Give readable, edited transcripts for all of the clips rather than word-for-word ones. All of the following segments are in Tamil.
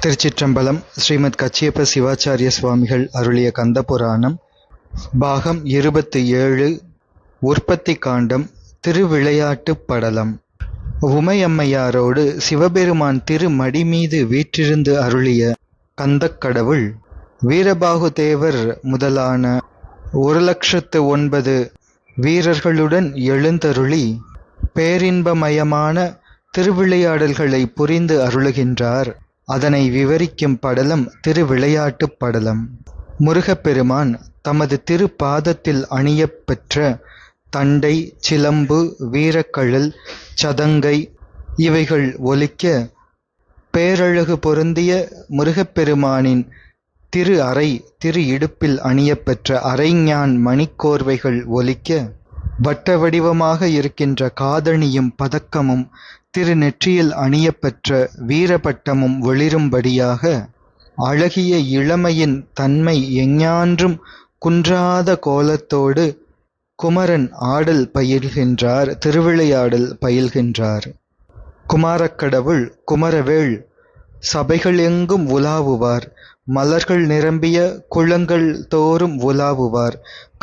திருச்சிற்றம்பலம். ஸ்ரீமத் கச்சியப்ப சிவாச்சாரிய சுவாமிகள் அருளிய கந்தபுராணம் பாகம் 27 உற்பத்தி காண்டம் திருவிளையாட்டுப் படலம். உமையம்மையாரோடு சிவபெருமான் திருமடி மீது வீற்றிருந்து அருளிய கந்தக்கடவுள் வீரபாகு தேவர் முதலான 1,09,000 வீரர்களுடன் எழுந்தருளி பேரின்பமயமான திருவிளையாடல்களை புரிந்து அருளுகின்றார். அதனை விவரிக்கும் படலம் திருவிளையாட்டுப் படலம். முருகப்பெருமான் தமது திருப்பாதத்தில் அணியப்பெற்ற தண்டை, சிலம்பு, வீரக்கழல், சதங்கை இவைகள் ஒலிக்க, பேரழகு பொருந்திய முருகப்பெருமானின் திரு அறை, திரு இடுப்பில் அணியப்பெற்ற அரைஞான் மணிக்கோர்வைகள் ஒலிக்க, வட்ட வடிவமாக இருக்கின்ற காதணியும் பதக்கமும் திருநெற்றியில் அணியப்பெற்ற வீரபட்டமும் ஒளிரும்படியாக அழகிய இளமையின் தன்மை எஞ்ஞான்றும் குன்றாத கோலத்தோடு குமரன் ஆடல் பயில்கின்றார், திருவிளையாடல் பயில்கின்றார். குமாரக்கடவுள் குமரவேள் சபைகள் எங்கும் உலாவுவார். மலர்கள் நிரம்பிய குளங்கள் தோறும் உலாவுவார்.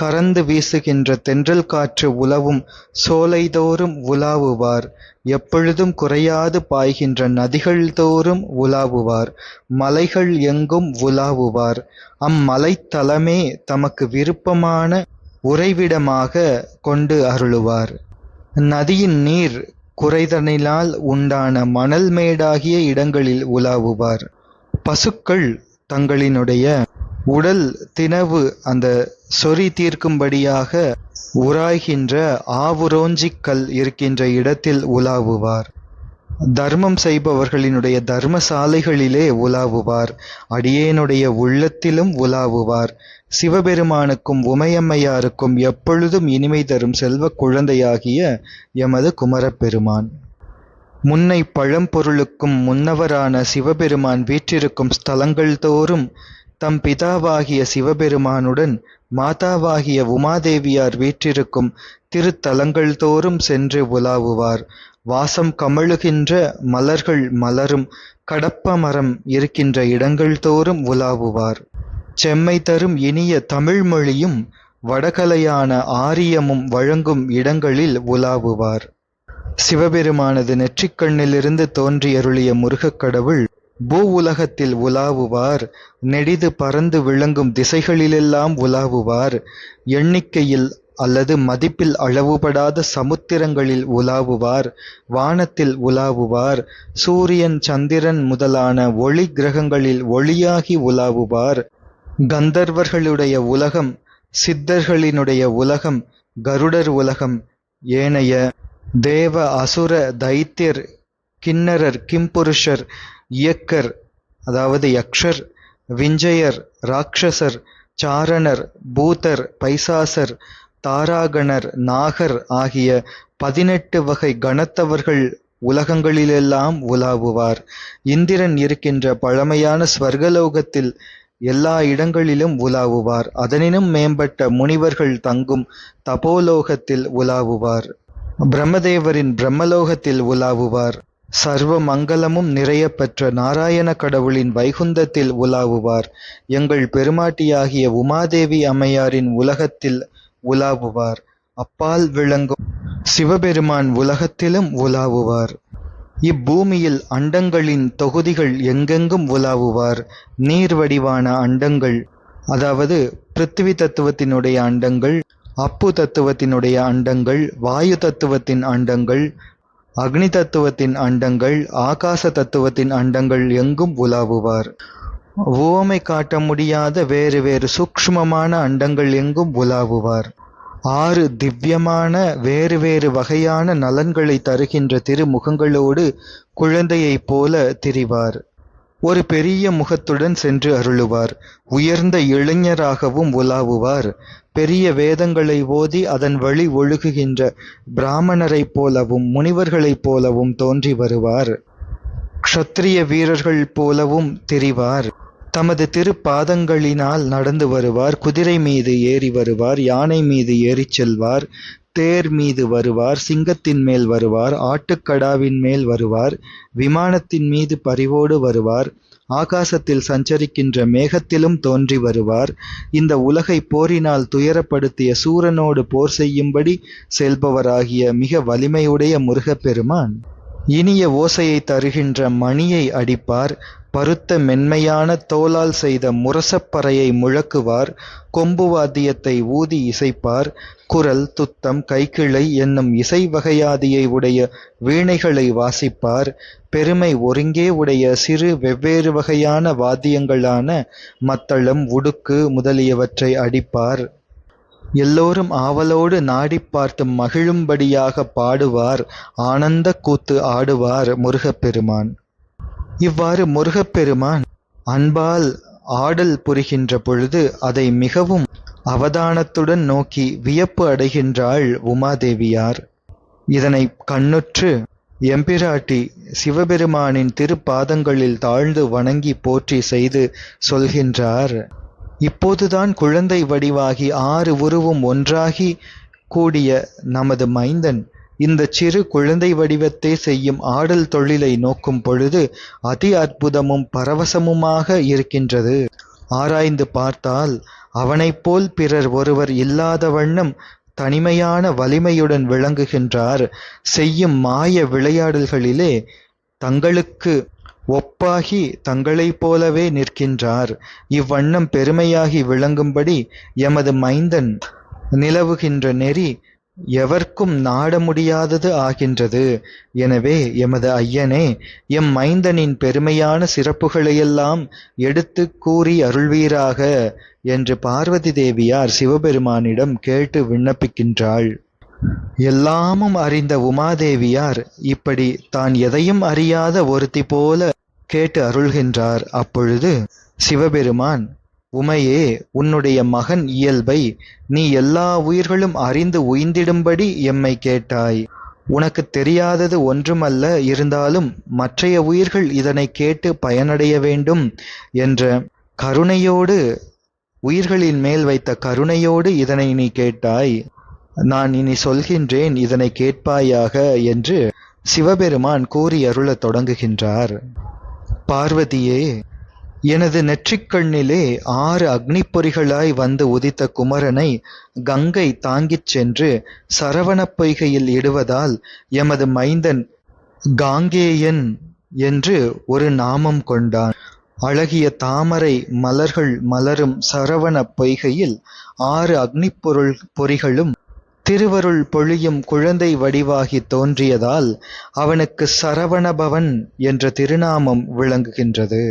கரந்து வீசுகின்ற தென்றல் காற்று உலவும் சோலைதோறும் உலாவுவார். எப்பொழுதும் குறையாது பாய்கின்ற நதிகள் தோறும் உலாவுவார். மலைகள் எங்கும் உலாவுவார். அம்மலைத்தலமே தமக்கு விருப்பமான உறைவிடமாக கொண்டு அருளுவார். நதியின் நீர் குறைதலினால் உண்டான மணல் மேடாகிய இடங்களில் உலாவுவார். பசுக்கள் தங்களினுடைய உடல் தினவு அந்த சொறி தீர்க்கும்படியாக உராய்கின்ற ஆவுரோஞ்சிக்கல் இருக்கின்ற இடத்தில் உலாவுவார். தர்மம் செய்பவர்களினுடைய தர்மசாலைகளிலே உலாவுவார். அடியேனுடைய உள்ளத்திலும் உலாவுவார். சிவபெருமானுக்கும் உமையம்மையாருக்கும் எப்பொழுதும் இனிமை தரும் செல்வ குழந்தையாகிய எமது குமரப்பெருமான். முன்னை பழம்பொருளுக்கும் முன்னவரான சிவபெருமான் வீற்றிருக்கும் ஸ்தலங்கள் தோறும் தம் பிதாவாகிய சிவபெருமானுடன் மாதாவாகிய உமாதேவியார் வீற்றிருக்கும் திருத்தலங்கள் தோறும் சென்று உலாவுவார். வாசம் கமழுகின்ற மலர்கள் மலரும் கடப்ப மரம் இருக்கின்ற இடங்கள் தோறும் உலாவுவார். செம்மை தரும் இனிய தமிழ்மொழியும் வடகலையான ஆரியமும் வழங்கும் இடங்களில் உலாவுவார். சிவபெருமானது நெற்றிக்கண்ணிலிருந்து தோன்றியருளிய முருகக்கடவுள் பூ உலகத்தில் உலாவுவார். நெடிது பறந்து விளங்கும் திசைகளிலெல்லாம் உலாவுவார். எண்ணிக்கையில் அல்லது மதிப்பில் அளவுபடாத சமுத்திரங்களில் உலாவுவார். வானத்தில் உலாவுவார். சூரியன், சந்திரன் முதலான ஒளி கிரகங்களில் ஒளியாகி உலாவுவார். கந்தர்வர்களுடைய உலகம், சித்தர்களினுடைய உலகம், கருடர் உலகம், ஏனைய தேவ, அசுர, தைத்தியர், கிண்ணரர், கிம்புருஷர், இயக்கர் அதாவது யக்ஷர், விஞ்சயர், ராட்சசர், சாரணர், பூதர், பைசாசர், தாராகணர், நாகர் ஆகிய 18 வகை கணத்தவர்கள் உலகங்களிலெல்லாம் உலாவுவார். இந்திரன் இருக்கின்ற பழமையான ஸ்வர்கலோகத்தில் எல்லா இடங்களிலும் உலாவுவார். அதனினும் மேம்பட்ட முனிவர்கள் தங்கும் தபோலோகத்தில் உலாவுவார். பிரம்மதேவரின் பிரம்மலோகத்தில் உலாவுவார். சர்வ மங்களமும் நிறைய பெற்ற நாராயண கடவுளின் வைகுந்தத்தில் உலாவுவார். எங்கள் பெருமாட்டியாகிய உமாதேவி அம்மையாரின் உலகத்தில் உலாவுவார். அப்பால் விளங்கும் சிவபெருமான் உலகத்திலும் உலாவுவார். இப்பூமியில் அண்டங்களின் தொகுதிகள் எங்கெங்கும் உலாவுவார். நீர் வடிவான அண்டங்கள், அதாவது பிருத்திவி தத்துவத்தினுடைய அண்டங்கள், அப்பு தத்துவத்தினுடைய அண்டங்கள், வாயு தத்துவத்தின் அண்டங்கள், அக்னி தத்துவத்தின் அண்டங்கள், ஆகாச தத்துவத்தின் அண்டங்கள் எங்கும் உலாவுவார். உவமை காட்ட முடியாத வேறு வேறு சூக்ஷ்மமான அண்டங்கள் எங்கும் உலாவுவார். 6 திவ்யமான வேறு வேறு வகையான நலன்களை தருகின்ற திருமுகங்களோடு குழந்தையைப் போல திரிவார். ஒரு பெரிய முகத்துடன் சென்று அருளுவார். உயர்ந்த இளைஞராகவும் உலாவுவார். பெரிய வேதங்களை ஓதி அதன் வழி ஒழுகுகின்ற பிராமணரைப் போலவும் முனிவர்களைப் போலவும் தோன்றி வருவார். க்ஷத்திரிய வீரர்கள் போலவும் திரிவார். தமது திருப்பாதங்களினால் நடந்து வருவார். குதிரை மீது ஏறி வருவார். யானை மீது ஏறிச் செல்வார். தேர் மீது வருவார், சிங்கத்தின் மேல் வருவார், ஆட்டுக்கடாவின் மேல் வருவார், விமானத்தின் மீது பரிவோடு வருவார், ஆகாசத்தில் சஞ்சரிக்கின்ற மேகத்திலும் தோன்றி வருவார். இந்த உலகை போரினால் துயரப்படுத்திய சூரனோடு போர் செய்யும்படி செல்பவராகிய மிக வலிமையுடைய முருகப்பெருமான் இனிய ஓசையை தருகின்ற மணியை அடிப்பார். பருத்த மென்மையான தோலால் செய்த முரசப்பறையை முழக்குவார். கொம்பு வாத்தியத்தை ஊதி இசைப்பார். குரல், துத்தம், கைக்கிளை என்னும் இசை வகையாதியை உடைய வீணைகளை வாசிப்பார். பெருமை ஒருங்கே உடைய சிறு வெவ்வேறு வகையான வாத்தியங்களான மத்தளம், உடுக்கு முதலியவற்றை அடிப்பார். எல்லோரும் ஆவலோடு நாடிப் பார்த்து மகிழும்படியாக பாடுவார். ஆனந்த கூத்து ஆடுவார் முருகப்பெருமான். இவ்வாறு முருகப்பெருமான் அன்பால் ஆடல் புரிகின்ற பொழுது அதை மிகவும் அவதானத்துடன் நோக்கி வியப்பு அடைகின்றாள் உமாதேவியார். இதனை கண்ணுற்று எம்பிராட்டி சிவபெருமானின் திருப்பாதங்களில் தாழ்ந்து வணங்கி போற்றி செய்து சொல்கின்றார். இப்போதுதான் குழந்தை வடிவாகி 6 உருவும் ஒன்றாகி கூடிய நமது மைந்தன் இந்த சிறு குழந்தை வடிவத்தை செய்யும் ஆடல் தொழிலை நோக்கும் பொழுது அதி அற்புதமும் பரவசமுமாக இருக்கின்றது. ஆராய்ந்து பார்த்தால் அவனைப் போல் பிறர் ஒருவர் இல்லாத வண்ணம் தனிமையான வலிமையுடன் விளங்குகின்றார். செய்யும் மாய விளையாடல்களிலே தங்களுக்கு ஒப்பாகி தங்களைப் போலவே நிற்கின்றார். இவ்வண்ணம் பெருமையாகி விளங்கும்படி எமது மைந்தன் நிலவுகின்ற நெறி எவர்க்கும் நாட முடியாதது ஆகின்றது. எனவே எமது ஐயனே, எம் மைந்தனின் பெருமையான சிறப்புகளையெல்லாம் எடுத்து கூறி அருள்வீராக என்று பார்வதி தேவியார் சிவபெருமானிடம் கேட்டு விண்ணப்பிக்கின்றாள். எல்லாமும் அறிந்த உமாதேவியார் இப்படி தான் எதையும் அறியாத ஒருத்தி போல கேட்டு அருள்கின்றார். அப்பொழுது சிவபெருமான், உமையே, உன்னுடைய மகன் இயல்பை நீ எல்லா உயிர்களும் அறிந்து உய்ந்திடும்படி எம்மை கேட்டாய். உனக்கு தெரியாதது ஒன்றுமல்ல. இருந்தாலும் மற்றைய உயிர்கள் இதனை கேட்டு பயனடைய வேண்டும் என்ற கருணையோடு, உயிர்களின் மேல் வைத்த கருணையோடு இதனை நீ கேட்டாய். நான் இனி சொல்கின்றேன், இதனை கேட்பாயாக என்று சிவபெருமான் கூறி அருளத் தொடங்குகின்றார். பார்வதியே, எனது நெற்றிக்கண்ணிலே 6 அக்னிப்பொறிகளாய் வந்து உதித்த குமரனை கங்கை தாங்கிச் சென்று சரவணப் பொய்கையில் இடுவதால் எமது மைந்தன் காங்கேயன் என்று ஒரு நாமம் கொண்டான். அழகிய தாமரை மலர்கள் மலரும் சரவண பொய்கையில் 6 பொறிகளும் திருவருள் பொழியும் குழந்தை வடிவாகி தோன்றியதால் அவனுக்கு சரவணபவன் என்ற திருநாமம் விளங்குகின்றது.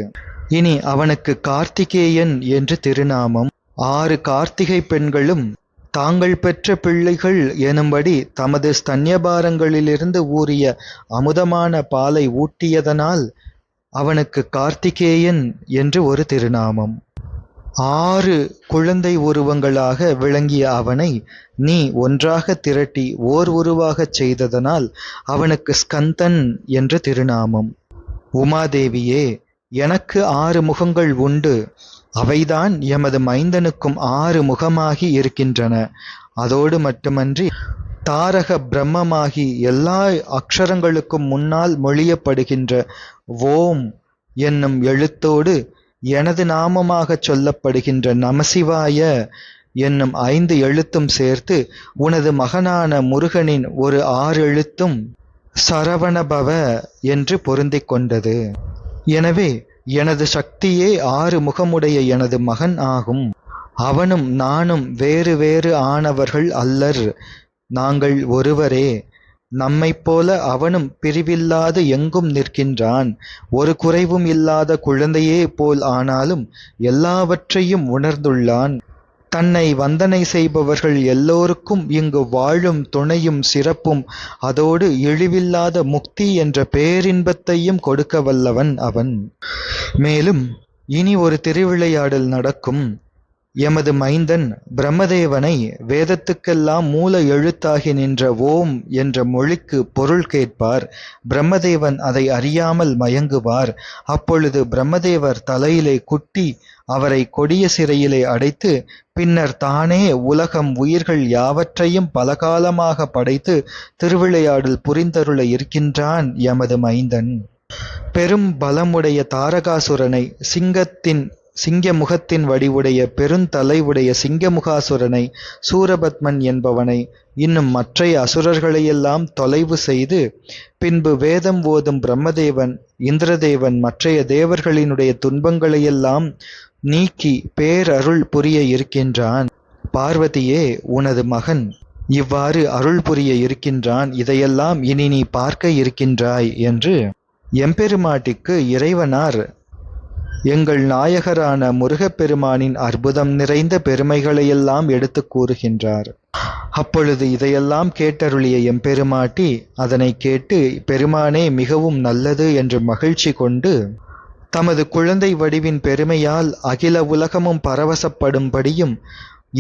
இனி அவனுக்கு கார்த்திகேயன் என்று திருநாமம். 6 கார்த்திகை பெண்களும் தாங்கள் பெற்ற பிள்ளைகள் எனும்படி தமது ஸ்தன்யபாரங்களிலிருந்து ஊறிய அமுதமான பாலை ஊட்டியதனால் அவனுக்கு கார்த்திகேயன் என்று ஒரு திருநாமம். 6 குழந்தை உருவங்களாக விளங்கிய அவனை நீ ஒன்றாக திரட்டி ஓர் உருவாகச் செய்ததனால் அவனுக்கு ஸ்கந்தன் என்று திருநாமம். உமாதேவியே, எனக்கு 6 முகங்கள் உண்டு. அவைதான் எமது மைந்தனுக்கும் 6 முகமாகி இருக்கின்றன. அதோடு மட்டுமன்றி தாரக பிரம்மமாகி எல்லா அக்ஷரங்களுக்கும் முன்னால் மொழியப்படுகின்ற ஓம் என்னும் எழுத்தோடு எனது நாமமாகச் சொல்லப்படுகின்ற நமசிவாய என்னும் 5 எழுத்தும் சேர்த்து உனது மகனான முருகனின் ஒரு 6 எழுத்தும் சரவணபவ என்று பொருந்திக் கொண்டது. எனவே எனது சக்தியே 6 முகமுடைய எனது மகன் ஆகும். அவனும் நானும் வேறு வேறு ஆனவர்கள் அல்லர். நாங்கள் ஒருவரே. நம்மைப் போல அவனும் பிரிவில்லாது எங்கும் நிற்கின்றான். ஒரு குறைவும் இல்லாத குழந்தையே போல் ஆனாலும் எல்லாவற்றையும் உணர்ந்துள்ளான். தன்னை வந்தனை செய்பவர்கள் எல்லோருக்கும் இங்கு வாழும் துணையும் சிறப்பும் அதோடு இழிவில்லாத முக்தி என்ற பேரின்பத்தையும் கொடுக்க வல்லவன் அவன். மேலும் இனி ஒரு திருவிளையாடல் நடக்கும். எமது மைந்தன் பிரம்மதேவனை வேதத்துக்கெல்லாம் மூல எழுத்தாகி நின்ற ஓம் என்ற மொழிக்கு பொருள் கேட்பார். பிரம்மதேவன் அதை அறியாமல் மயங்குவார். அப்பொழுது பிரம்மதேவர் தலையிலே குட்டி அவரை கொடிய சிறையிலே அடைத்து பின்னர் தானே உலகம் உயிர்கள் யாவற்றையும் பலகாலமாக படைத்து திருவிளையாடல் புரிந்தருள இருக்கின்றான் எமது மைந்தன். பெரும் பலமுடைய தாரகாசுரனை, சிங்க முகத்தின் வடிவுடைய பெருந்தலைவுடைய சிங்கமுகாசுரனை, சூரபத்மன் என்பவனை, இன்னும் மற்றைய அசுரர்களையெல்லாம் தொலைவு செய்து, பின்பு வேதம் ஓதும் பிரம்மதேவன், இந்திரதேவன், மற்றைய தேவர்களினுடைய துன்பங்களையெல்லாம் நீக்கி பேரருள் புரிய இருக்கின்றான். பார்வதியே, உனது மகன் இவ்வாறு அருள் புரிய இருக்கின்றான், இதையெல்லாம் இனி நீ பார்க்க இருக்கின்றாய் என்று எம்பெருமாட்டிக்கு இறைவனார் எங்கள் நாயகரான முருகப்பெருமானின் அற்புதம் நிறைந்த பெருமைகளையெல்லாம் எடுத்து கூறுகின்றார். அப்பொழுது இதையெல்லாம் கேட்டருளிய எம்பெருமாட்டி அதனை கேட்டு, பெருமானே மிகவும் நல்லது என்று மகிழ்ச்சி கொண்டு, தமது குழந்தை வடிவின் பெருமையால் அகில உலகமும் பரவசப்படும்படியும்,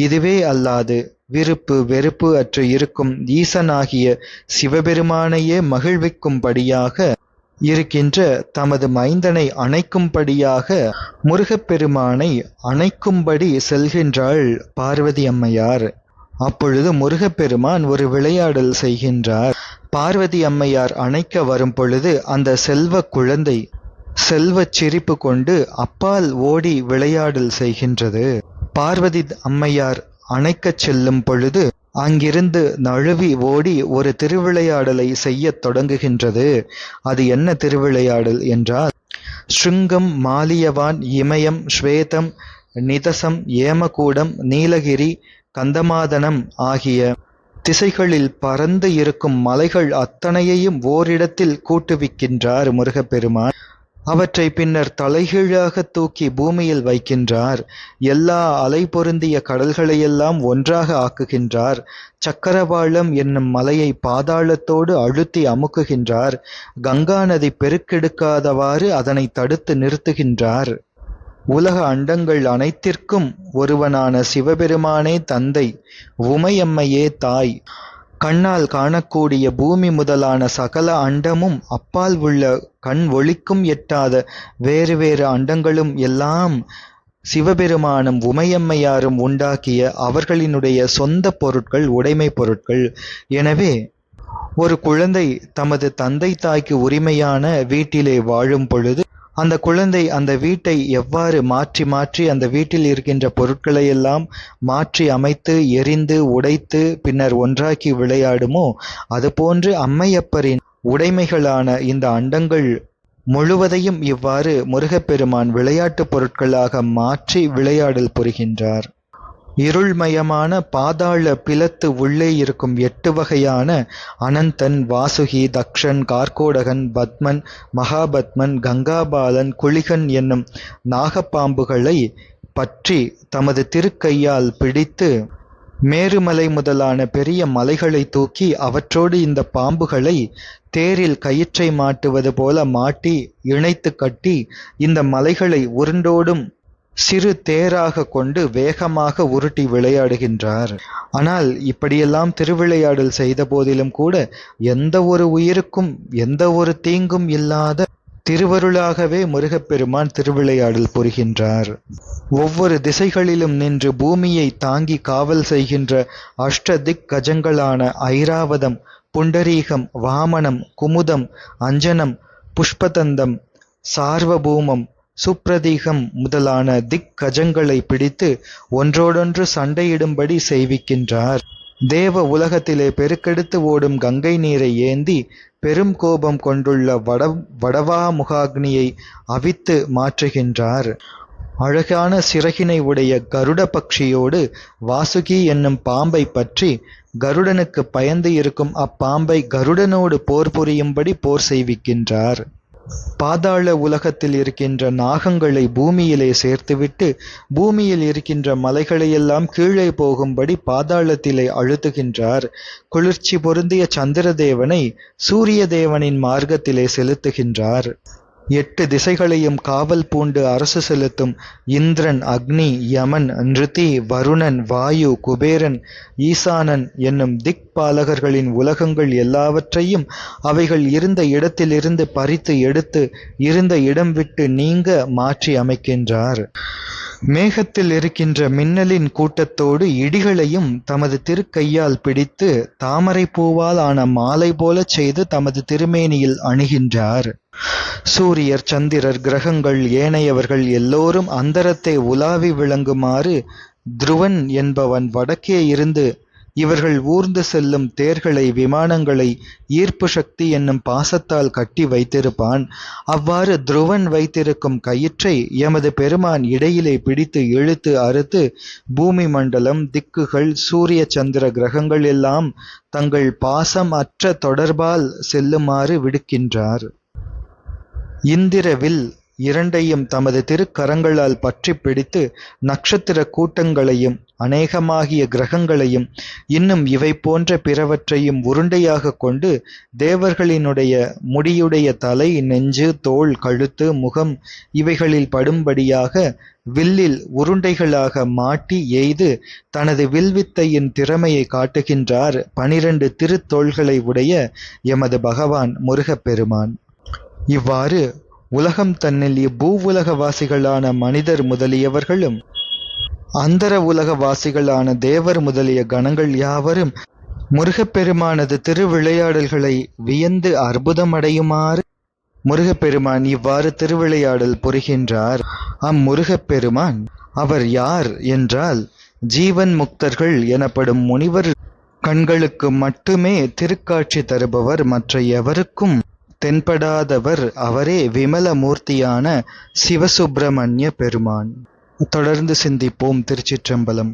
இதுவே அல்லாது விருப்பு வெறுப்பு அற்று இருக்கும் ஈசனாகிய சிவபெருமானையே மகிழ்விக்கும்படியாக இருக்கின்ற தமது மைந்தனை அணைக்கும்படியாக முருகப்பெருமானை அணைக்கும்படி செல்கின்றாள் பார்வதி அம்மையார். அப்பொழுது முருகப்பெருமான் ஒரு விளையாடல் செய்கின்றார். பார்வதி அம்மையார் அணைக்க வரும் பொழுது அந்த செல்வ குழந்தை செல்வச் சிரிப்பு கொண்டு அப்பால் ஓடி விளையாடல் செய்கின்றது. பார்வதி அம்மையார் அணைக்கச் செல்லும் பொழுது அங்கிருந்து நழுவி ஓடி ஒரு திருவிளையாடலை செய்யத் தொடங்குகின்றது. அது என்ன திருவிளையாடல் என்றால், ஸ்ருங்கம், மாலியவான், இமயம், ஸ்வேதம், நிதசம், ஏமகூடம், நீலகிரி, கந்தமாதனம் ஆகிய திசைகளில் பறந்து இருக்கும் மலைகள் அத்தனையையும் ஓரிடத்தில் கூட்டுவிக்கின்றார் முருகப்பெருமான். அவற்றை பின்னர் தலைகீழாக தூக்கி பூமியில் வைக்கின்றார். எல்லா அலை பொருந்திய கடல்களையெல்லாம் ஒன்றாக ஆக்குகின்றார். சக்கரவாளம் என்னும் மலையை பாதாளத்தோடு அழுத்தி அமுக்குகின்றார். கங்கா நதி பெருக்கெடுக்காதவாறு அதனை தடுத்து நிறுத்துகின்றார். உலக அண்டங்கள் அனைத்திற்கும் ஒருவனான சிவபெருமானே தந்தை, உமையம்மையே தாய். கண்ணால் காணக்கூடிய பூமி முதலான சகல அண்டமும், அப்பால் உள்ள கண் ஒளிக்கும் எட்டாத வேறு வேறு அண்டங்களும் எல்லாம் சிவபெருமானும் உமையம்மையாரும் உண்டாக்கிய அவர்களினுடைய சொந்த பொருட்கள், உடைமை பொருட்கள். எனவே ஒரு குழந்தை தமது தந்தை தாய்க்கு உரிமையான வீட்டிலே வாழும் பொழுது அந்த குழந்தை அந்த வீட்டை எவ்வாறு மாற்றி மாற்றி அந்த வீட்டில் இருக்கின்ற பொருட்களை எல்லாம் மாற்றி அமைத்து எரிந்து உடைத்து பின்னர் ஒன்றாக்கி விளையாடுமோ, அதுபோன்று அம்மையப்பரின் உடைமைகளான இந்த அண்டங்கள் முழுவதையும் இவ்வாறு முருகப்பெருமான் விளையாட்டுப் பொருட்களாக மாற்றி விளையாடல் புரிகின்றார். இருள்மயமான பாதாள பிலத்து உள்ளே இருக்கும் 8 வகையான அனந்தன், வாசுகி, தக்ஷன், கார்கோடகன், பத்மன், மகாபத்மன், கங்காபாலன், குளிகன் என்னும் நாகப்பாம்புகளை பற்றி தமது திருக்கையால் பிடித்து மேருமலை முதலான பெரிய மலைகளை தூக்கி அவற்றோடு இந்த பாம்புகளை தேரில் கயிற்றை மாட்டுவது போல மாட்டி இணைத்து கட்டி இந்த மலைகளை உருண்டோடும் சிறு தேராக கொண்டு வேகமாக உருட்டி விளையாடுகின்றார். ஆனால் இப்படியெல்லாம் திருவிளையாடல் செய்த போதிலும் கூட எந்த ஒரு உயிருக்கும் எந்த ஒரு தீங்கும் இல்லாத திருவருளாகவே முருகப்பெருமான் திருவிளையாடல் புரிகின்றார். ஒவ்வொரு திசைகளிலும் நின்று பூமியை தாங்கி காவல் செய்கின்ற அஷ்டதிக் கஜங்களான ஐராவதம், புண்டரீகம், வாமனம், குமுதம், அஞ்சனம், புஷ்பதந்தம், சார்வபூமம், சுப்ரதீகம் முதலான திக் கஜங்களை பிடித்து ஒன்றோடொன்று சண்டையிடும்படி செய்விக்கின்றார். தேவ உலகத்திலே பெருக்கெடுத்து ஓடும் கங்கை நீரை ஏந்தி பெரும் கோபம் கொண்டுள்ள வடவாமுகாக்னியை அவித்து மாற்றுகின்றார். அழகான சிறகினை உடைய கருட பட்சியோடு வாசுகி என்னும் பாம்பை பற்றி கருடனுக்கு பயந்து இருக்கும் அப்பாம்பை கருடனோடு போர் புரியும்படி போர் செய்விக்கின்றார். பாதாள உலகத்தில் இருக்கின்ற நாகங்களை பூமியிலே சேர்த்துவிட்டு பூமியில் இருக்கின்ற மலைகளையெல்லாம் கீழே போகும்படி பாதாளத்திலே அழுத்துகின்றார். குளிர்ச்சி பொருந்திய சந்திரதேவனை சூரிய தேவனின் மார்க்கத்திலே செலுத்துகின்றார். 8 திசைகளையும் காவல் பூண்டு அரசு செலுத்தும் இந்திரன், அக்னி, யமன், நிருதி, வருணன், வாயு, குபேரன், ஈசானன் என்னும் திக் பாலகர்களின் உலகங்கள் எல்லாவற்றையும் அவைகள் இருந்த இடத்திலிருந்து பறித்து எடுத்து இருந்த இடம் விட்டு நீங்க மாற்றி அமைக்கின்றார். மேகத்தில் இருக்கின்ற மின்னலின் கூட்டத்தோடு இடிகளையும் தமது திருக்கையால் பிடித்து தாமரை பூவால் ஆன மாலை போலச் செய்து தமது திருமேனியில் அணிகின்றார். சூரியர், சந்திரர், கிரகங்கள், ஏனையவர்கள் எல்லோரும் அந்தரத்தை உலாவி விளங்குமாறு துருவன் என்பவன் வடக்கே இருந்து இவர்கள் ஊர்ந்து செல்லும் தேர்களை, விமானங்களை ஈர்ப்பு சக்தி என்னும் பாசத்தால் கட்டி வைத்திருப்பான். அவ்வாறு துருவன் வைத்திருக்கும் கயிற்றை எமது பெருமான் இடையிலே பிடித்து இழுத்து அறுத்து பூமி மண்டலம், திக்குகள், சூரிய சந்திர கிரகங்கள் எல்லாம் தங்கள் பாசம் அற்ற தொடர்பால் செல்லுமாறு விடுக்கின்றார். இந்திர வில் இரண்டையும் தமது திருக்கரங்களால் பற்றி பிடித்து நட்சத்திர கூட்டங்களையும் அநேகமாகிய கிரகங்களையும் இன்னும் இவை போன்ற பிறவற்றையும் உருண்டையாக கொண்டு தேவர்களினுடைய முடியுடைய தலை, நெஞ்சு, தோள், கழுத்து, முகம் இவைகளில் படும்படியாக வில்லில் உருண்டைகளாக மாட்டி எய்து தனது வில்வித்தையின் திறமையை காட்டுகின்றார் 12 திருத்தோள்களை உடைய எமது பகவான் முருகப்பெருமான். இவ்வாறு உலகம் தன்னில் இப்பூவுலகவாசிகளான மனிதர் முதலியவர்களும் அந்தர உலகவாசிகளான தேவர் முதலிய கணங்கள் யாவரும் முருகப்பெருமானது திருவிளையாடல்களை வியந்து அற்புதமடையுமாறு முருகப்பெருமான் இவ்வாறு திருவிளையாடல் புரிகின்றார். அம்முருகப்பெருமான் அவர் யார் என்றால், ஜீவன் முக்தர்கள் எனப்படும் முனிவர் கண்களுக்கு மட்டுமே திருக்காட்சி தருபவர், மற்ற எவருக்கும் தென்படாதவர். அவரே விமலமூர்த்தியான சிவசுப்பிரமணிய பெருமான். தொடர்ந்து சிந்திப்போம். திருச்சிற்றம்பலம்.